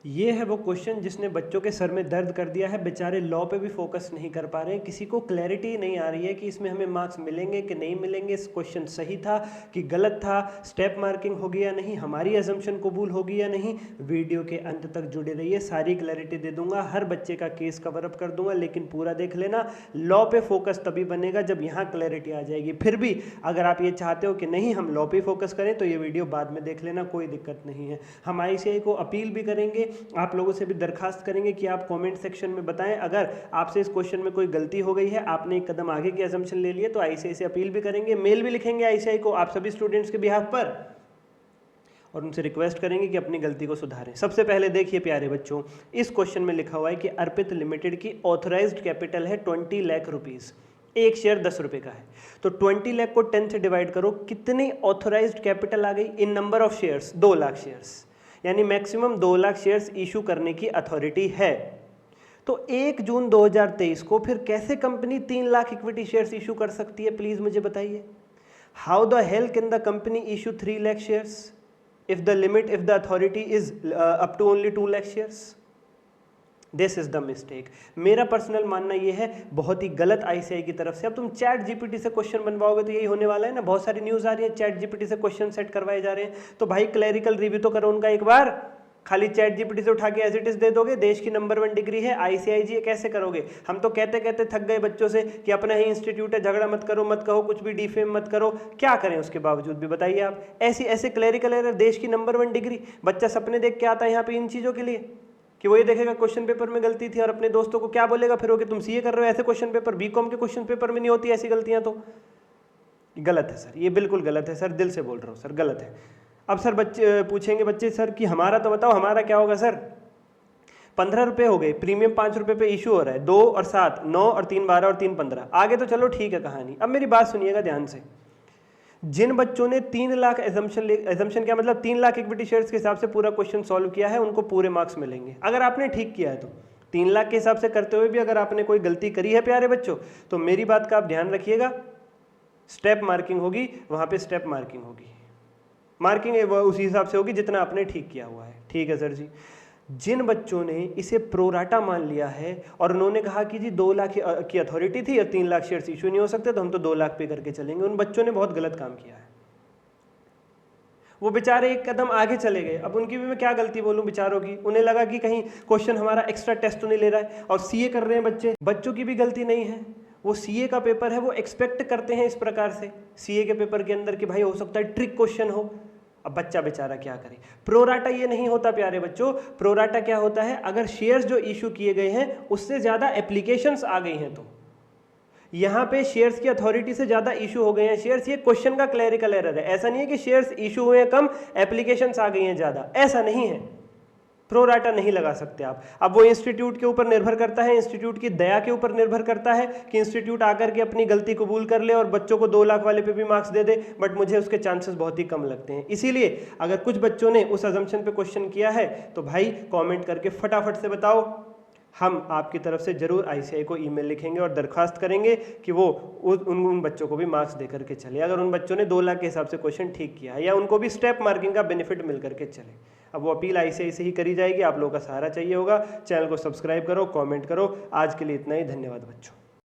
ये है वो क्वेश्चन जिसने बच्चों के सर में दर्द कर दिया है। बेचारे लॉ पे भी फोकस नहीं कर पा रहे हैं, किसी को क्लैरिटी नहीं आ रही है कि इसमें हमें मार्क्स मिलेंगे कि नहीं मिलेंगे, इस क्वेश्चन सही था कि गलत था, स्टेप मार्किंग होगी या नहीं, हमारी अजम्पशन कबूल होगी या नहीं। वीडियो के अंत तक जुड़े रहिए, सारी क्लैरिटी दे दूंगा, हर बच्चे का केस कवर अप कर दूंगा, लेकिन पूरा देख लेना। लॉ पे फोकस तभी बनेगा जब यहाँ क्लैरिटी आ जाएगी। फिर भी अगर आप ये चाहते हो कि नहीं हम लॉ पे फोकस करें तो ये वीडियो बाद में देख लेना, कोई दिक्कत नहीं है। हम ICAI को अपील भी करेंगे, आप लोगों से भी दरखास्त करेंगे कि आप कमेंट सेक्शन में बताएं अगर आपसे इस क्वेश्चन में कोई गलती हो गई है, आपने एक कदम आगे की अजम्पशन ले लिए, तो ICAI से अपील भी करेंगे, मेल भी लिखेंगे ICAI को आप सभी स्टूडेंट्स के बिहाफ पर, और उनसे रिक्वेस्ट करेंगे कि अपनी गलती को सुधारें। सबसे पहले देखिए प्यारे बच्चों, इस क्वेश्चन में लिखा हुआ है कि अर्पित लिमिटेड की ऑथराइज्ड कैपिटल है 20 लाख रुपीस, एक शेयर 10 रुपए का है, तो 20 लाख को 10 से डिवाइड करो, कितनी ऑथराइज्ड कैपिटल आ गई in number of shares, 2 lakh shares, यानी मैक्सिमम 2 लाख शेयर्स इशू करने की अथॉरिटी है। तो 1 जून 2023 को फिर कैसे company 3 lakh equity shares issue कर सकती है, प्लीज मुझे बताइए। How the hell can the company issue 3 lakh shares if the limit, if the authority is up to only 2 lakh shares? This is the mistake। मेरा पर्सनल मानना ये है, बहुत ही गलत ICAI की तरफ से। अब तुम चैट GPT से क्वेश्चन बनवाओगे तो यही होने वाला है ना, बहुत सारी न्यूज़ आ रही है चैट GPT से क्वेश्चन सेट करवाए जा रहे हैं, तो भाई क्लैरिकल रिव्यू तो करो उनका एक बार। खाली चैट GPT से उठा के एज इट इज दे दोगे, देश की नंबर 1 डिग्री है ICAI जी, कैसे करोगे। हम तो कहते कहते थक गए बच्चों से कि अपना ही इंस्टीट्यूट है, झगड़ा मत करो, मत कहो कुछ भी, डिफेम मत करो, क्या करें उसके बावजूद भी बताइए आप। ऐसी ऐसे क्लैरिकल एरर, देश की नंबर 1 डिग्री, बच्चा सपने देख के आता है यहाँ पे इन चीज़ों के लिए कि वो ये देखेगा क्वेश्चन पेपर में गलती थी और अपने दोस्तों को क्या बोलेगा फिर, हो कि तुम CA कर रहे हो, ऐसे क्वेश्चन पेपर BCom के क्वेश्चन पेपर में नहीं होती ऐसी गलतियाँ। तो गलत है सर, ये बिल्कुल गलत है सर, दिल से बोल रहा हूँ सर, गलत है। अब सर बच्चे पूछेंगे बच्चे सर कि हमारा तो बताओ, हमारा क्या होगा सर। 15 रुपये हो गए, प्रीमियम 5 रुपये पे इशू हो रहा है, 2 और 7, 9 और 3 12 और 3 15, आगे तो चलो ठीक है कहानी। अब मेरी बात सुनिएगा ध्यान से, जिन बच्चों ने 3 लाख एजम्पशन क्या मतलब 3 लाख इक्विटी शेयर्स के हिसाब से पूरा क्वेश्चन सॉल्व किया है, उनको पूरे मार्क्स मिलेंगे। अगर आपने ठीक किया है तो 3 लाख के हिसाब से करते हुए भी अगर आपने कोई गलती करी है प्यारे बच्चों, तो मेरी बात का आप ध्यान रखिएगा, स्टेप मार्किंग होगी, वहां पे स्टेप मार्किंग होगी, मार्किंग उसी हिसाब से होगी जितना आपने ठीक किया हुआ है। ठीक है सर जी। जिन बच्चों ने इसे प्रोराटा मान लिया है और उन्होंने कहा कि जी 2 लाख की अथॉरिटी थी और 3 लाख शेयर्स इशू नहीं हो सकते, तो हम तो 2 लाख पे करके चलेंगे, उन बच्चों ने बहुत गलत काम किया है। वो बेचारे एक कदम आगे चले गए। अब उनकी भी मैं क्या गलती बोलूं बेचारों की, उन्हें लगा कि कहीं क्वेश्चन हमारा एक्स्ट्रा टेस्ट तो नहीं ले रहा है, और CA कर रहे हैं बच्चे, बच्चों की भी गलती नहीं है। वो CA का पेपर है, वो एक्सपेक्ट करते हैं इस प्रकार से CA के पेपर के अंदर कि भाई हो सकता है ट्रिक क्वेश्चन हो। अब बच्चा बेचारा क्या करे। प्रोराटा ये नहीं होता प्यारे बच्चों, प्रोराटा क्या होता है, अगर शेयर्स जो इशू किए गए हैं उससे ज्यादा एप्लीकेशंस आ गई हैं, तो यहाँ पे शेयर्स की अथॉरिटी से ज्यादा इशू हो गए हैं शेयर्स, ये क्वेश्चन का क्लैरिकल एरर है। ऐसा नहीं है कि शेयर्स इशू हुए हैं कम, एप्लीकेशंस आ गई हैं ज्यादा, ऐसा नहीं है। प्रोराटा नहीं लगा सकते आप। अब वो इंस्टीट्यूट के ऊपर निर्भर करता है, इंस्टीट्यूट की दया के ऊपर निर्भर करता है कि इंस्टीट्यूट आकर के अपनी गलती कबूल कर ले और बच्चों को 2 लाख वाले पे भी मार्क्स दे दे, बट मुझे उसके चांसेस बहुत ही कम लगते हैं। इसीलिए अगर कुछ बच्चों ने उस अजम्पशन पे क्वेश्चन किया है तो भाई कमेंट करके फटाफट से बताओ, हम आपकी तरफ से जरूर ICAI को ईमेल लिखेंगे और दरख्वास्त करेंगे कि वो उन बच्चों को भी मार्क्स दे करके चले, अगर उन बच्चों ने 2 लाख के हिसाब से क्वेश्चन ठीक किया है, या उनको भी स्टेप मार्किंग का बेनिफिट मिल करके चले। अब वो अपील ICAI से ही करी जाएगी, आप लोगों का सहारा चाहिए होगा। चैनल को सब्सक्राइब करो, कमेंट करो। आज के लिए इतना ही, धन्यवाद बच्चों।